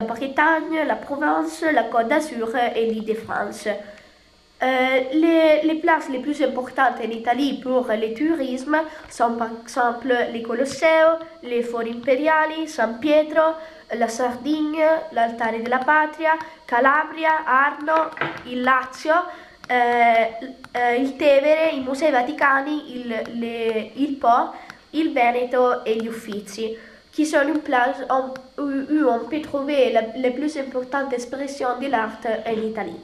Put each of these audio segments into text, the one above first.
la Bretagne, la Provence, la Côte d'Azur et l'Île-de-France. Les places les plus importantes en Italie pour le tourisme sont par exemple les Colosseo, les Fori Imperiali, San Pietro, la Sardegna, l'Altare della Patria, Calabria, Arno, il Lazio, il Tevere, i Musei Vaticani, il Po, il Veneto et gli Uffizi, qui sont une place où on peut trouver les plus importantes expressions de l'art en Italie.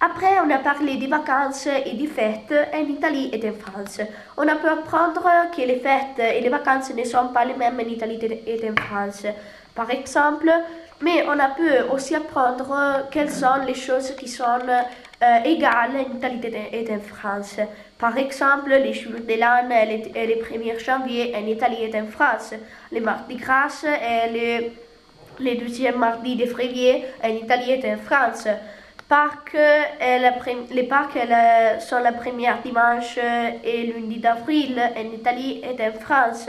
Après, on a parlé des vacances et des fêtes en Italie et en France. On a pu apprendre que les fêtes et les vacances ne sont pas les mêmes en Italie et en France, par exemple, mais on a pu aussi apprendre quelles sont les choses qui sont égales en Italie et en France. Par exemple, les jours de l'an et les 1er janvier en Italie et en France, les Mardi Gras et les 2e mardi de février en Italie et en France. Les Pâques sont le premier dimanche et lundi d'avril en Italie et en France.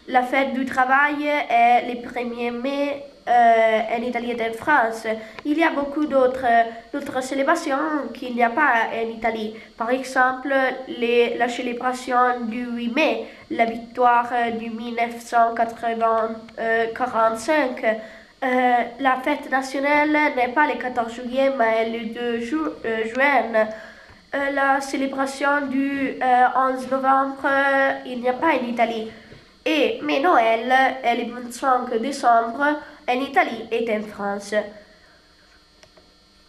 La fête du travail est le 1er mai en Italie et en France. Il y a beaucoup d'autres célébrations qu'il n'y a pas en Italie. Par exemple, la célébration du 8 mai, la victoire du 1945. La fête nationale n'est pas le 14 juillet, mais le 2 juin. La célébration du 11 novembre, il n'y a pas en Italie. Mais Noël est le 25 décembre en Italie et en France.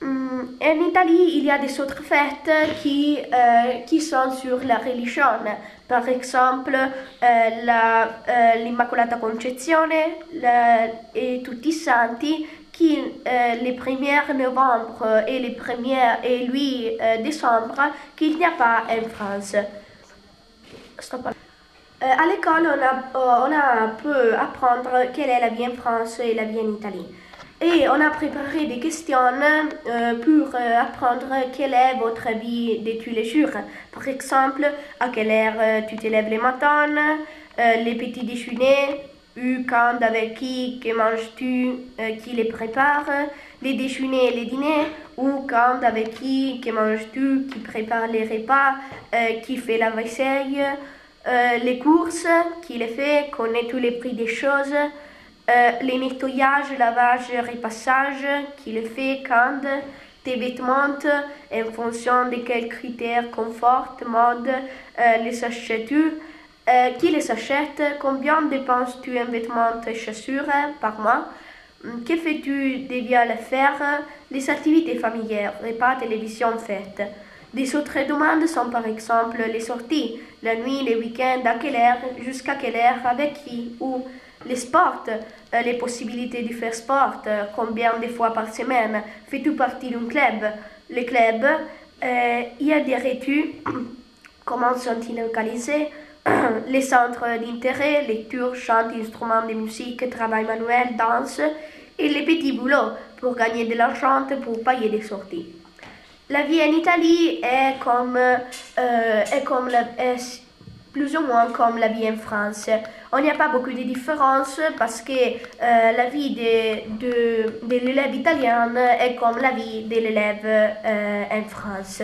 En Italie, il y a des autres fêtes qui sont sur la religion. Par exemple, l'Immacolata Concezione et Tutti i Santi, qui le 1er novembre et le 1er et 8 décembre, qu'il n'y a pas en France. À l'école, on a pu apprendre quelle est la vie en France et la vie en Italie. Et on a préparé des questions pour apprendre quelle est votre vie de tous les jours. Par exemple, à quelle heure tu te lèves le matin, les petits déjeuners, où, quand, avec qui, que manges-tu, qui les prépare, les déjeuners et les dîners, où, quand, avec qui, que manges-tu, qui prépare les repas, qui fait la vaisselle, les courses, qui les fait, connaît tous les prix des choses. Les nettoyages, lavage, repassage, qui le fait quand, tes vêtements, en fonction de quels critères, confort, mode, les achètes-tu, qui les achète, combien dépenses-tu en vêtements et chaussures par mois, que fais-tu déjà le faire, les activités familières, repas, télévision, fêtes. Des autres demandes sont par exemple les sorties, la nuit, les week-ends, à quelle heure, jusqu'à quelle heure, avec qui, où. Les sports, les possibilités de faire sport, combien de fois par semaine, fais-tu partie d'un club? Les clubs, il y a des études, comment sont-ils localisés? Les centres d'intérêt, lecture, chant, instruments de musique, travail manuel, danse, et les petits boulots pour gagner de l'argent pour payer des sorties. La vie en Italie est plus ou moins comme la vie en France. On n'y a pas beaucoup de différences parce que la vie de l'élève italien est comme la vie de l'élève en France.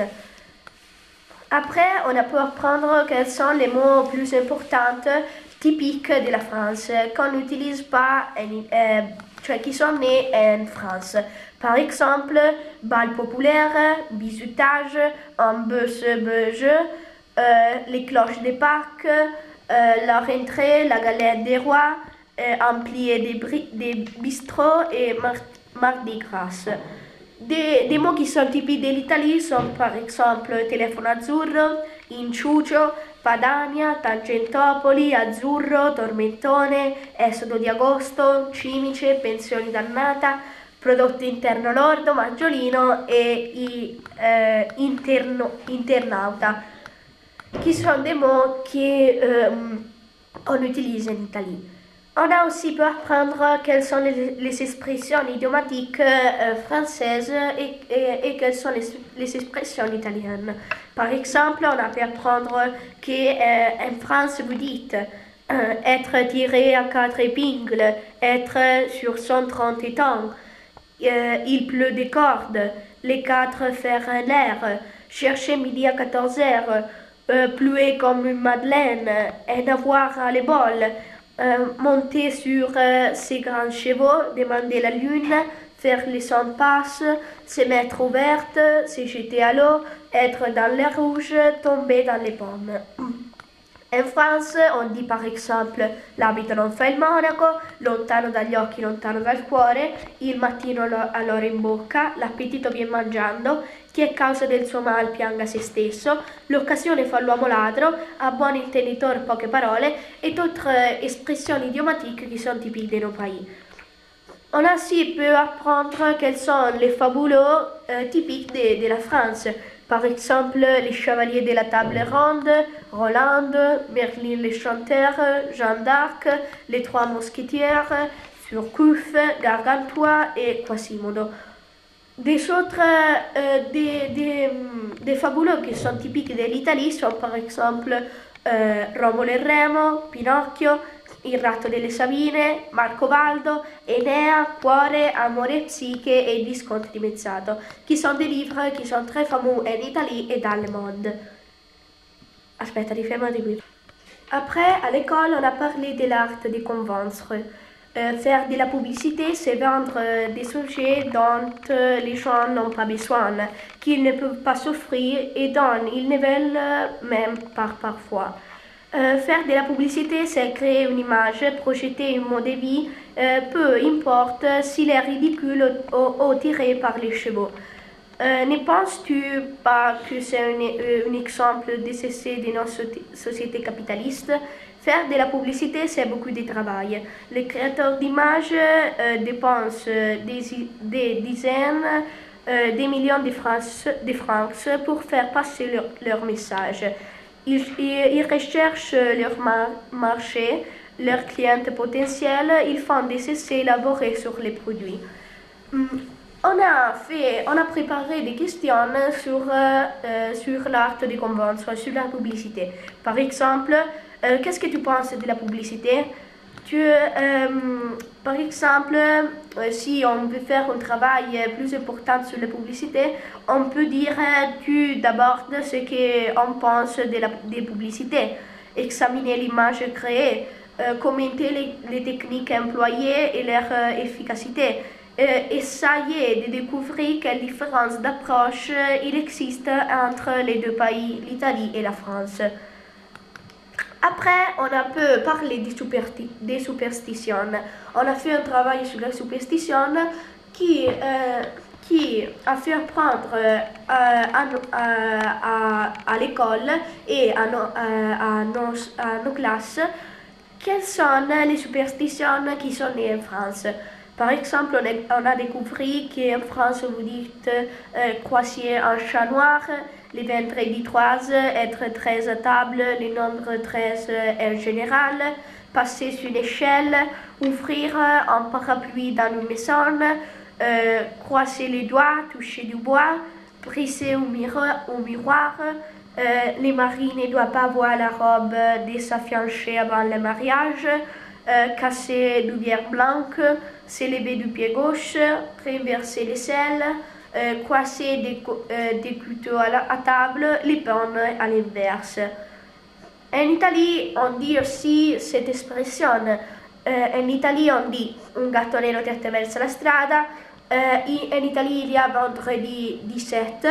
Après, on a pu apprendre quels sont les mots plus importants, typiques de la France, qu'on n'utilise pas, qui sont nés en France. Par exemple, bal populaire, bisutage, un beuge, les cloches de Pâques, la rentrée, la galette des rois, un plié des bistrots et Mardi Gras. Des mots qui sont typiques de l'Italie sont par exemple telefono azzurro, inciucio, Padania, Tangentopoli, Azzurro, Tormentone, Esodo di agosto, Cimice, Pensione dannata, Prodotto interno lordo, Maggiolino et internauta, qui sont des mots qu'on utilise en Italie. On a aussi pu apprendre quelles sont les expressions idiomatiques françaises et quelles sont les expressions italiennes. Par exemple, on a pu apprendre qu'en France, vous dites être tiré à 4 épingles, être sur 130 étangs. Il pleut des cordes. Les quatre faire l'air. Chercher midi à 14 heures. Pluer comme une madeleine. Et avoir à l'épaule. Monter sur ses grands chevaux. Demander la lune. Faire les 100 passes. Se mettre ouverte. Se jeter à l'eau. Être dans les rouges. Tomber dans les pommes. In France on dit par exemple l'abito non fa il monaco, lontano dagli occhi, lontano dal cuore, il mattino all'ora in bocca, l'appetito vien mangiando, chi è causa del suo mal pianga se stesso, l'occasione fa l'uomo ladro, a buon intenditor poche parole et d'autres expressions idiomatiques qui sont typiques de nos pays. On ainsi peut apprendre quels sont les fabulots typiques de la France. Par exemple, les chevaliers de la table ronde, Roland, Merlin le chanteur, Jeanne d'Arc, les trois mousquetaires, Surcouf, Gargantua et Quasimodo. Des fabulots qui sont typiques de l'Italie sont par exemple Romolo e Remo, Pinocchio, Il ratto delle Sabine, Marcobaldo, Enea, Cuore, Amore e Psiche et Il Visconte di Mezzato, qui sont des livres qui sont très fameux en Italie et dans le monde. Aspetta, rifermo di qui. Après, à l'école, on a parlé de l'art de convaincre. Faire de la publicité, c'est vendre des sujets dont les gens n'ont pas besoin, qu'ils ne peuvent pas s'offrir et dont ils ne veulent même pas parfois. Faire de la publicité, c'est créer une image, projeter un mode de vie, peu importe s'il est ridicule ou tiré par les chevaux. Ne penses-tu pas que c'est un exemple nécessaire de notre société capitaliste? Faire de la publicité, c'est beaucoup de travail. Les créateurs d'images dépensent des dizaines de millions de francs pour faire passer leur message. Ils recherchent leur marché, leurs clients potentiels, ils font des essais élaborés sur les produits. On a préparé des questions sur l'art de convaincre, sur la publicité. Par exemple, qu'est-ce que tu penses de la publicité? Par exemple, si on veut faire un travail plus important sur la publicité, on peut dire d'abord ce qu'on pense des publicités, examiner l'image créée, commenter les techniques employées et leur efficacité, essayer de découvrir quelle différence d'approche il existe entre les deux pays, l'Italie et la France. Après, on a peu parlé des superstitions. On a fait un travail sur la superstition qui a fait apprendre à l'école et à nos classes quelles sont les superstitions qui sont nées en France. Par exemple, on a découvert qu'en France, vous dites croiser un chat noir, les vendredis 3, être 13 à table, le nombre 13 en général, passer sur une échelle, ouvrir un parapluie dans une maison, croiser les doigts, toucher du bois, briser au miroir, les maris ne doivent pas voir la robe de sa fiancée avant le mariage, casser du bière blanc, se lever du pied gauche, renverser les selles, croiser des couteaux à table, les prendre à l'inverse. En Italie, on dit aussi cette expression. En Italie, on dit un gatto nero ti attraversa la strada. En Italie, il y a vendredi 17,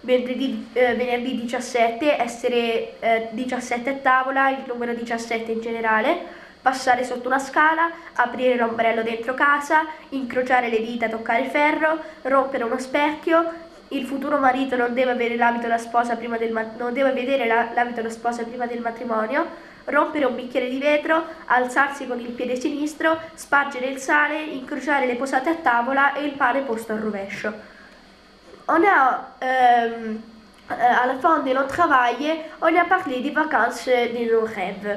venerdì 17, essere 17 a tavola, il numero 17 in generale. Passare sotto una scala, aprire l'ombrello dentro casa, incrociare le dita, toccare ferro, rompere uno specchio, il futuro marito non deve avere l'abito da sposa prima del matrimonio, rompere un bicchiere di vetro, alzarsi con il piede sinistro, spargere il sale, incrociare le posate a tavola e il pane posto al rovescio. À la fin de notre travail, on a parlé des vacances de nos rêves.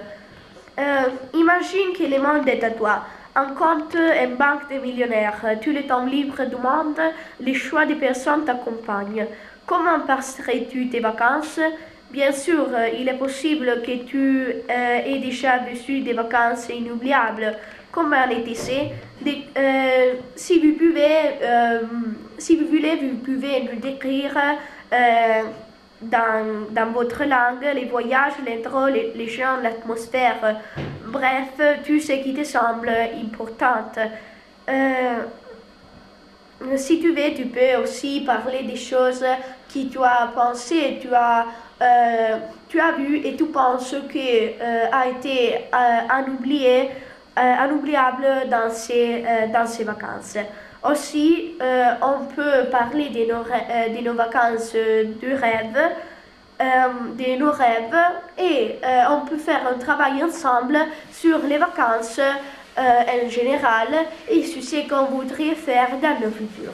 Imagine que le monde est à toi, un compte en banque de millionnaires, tout le temps libre du monde, les choix des personnes t'accompagnent. Comment passerais-tu tes vacances? Bien sûr, il est possible que tu aies déjà vécu des vacances inoubliables, comme un etc. Si vous voulez, vous pouvez nous décrire dans votre langue les voyages, l'intro, les gens, l'atmosphère, bref, tout ce qui te semble important. Si tu veux, tu peux aussi parler des choses que tu as pensé, tu as vu et tu penses que a été inoubliable dans ces vacances. Aussi, on peut parler de nos vacances de rêve, de nos rêves et on peut faire un travail ensemble sur les vacances en général et sur ce qu'on voudrait faire dans le futur.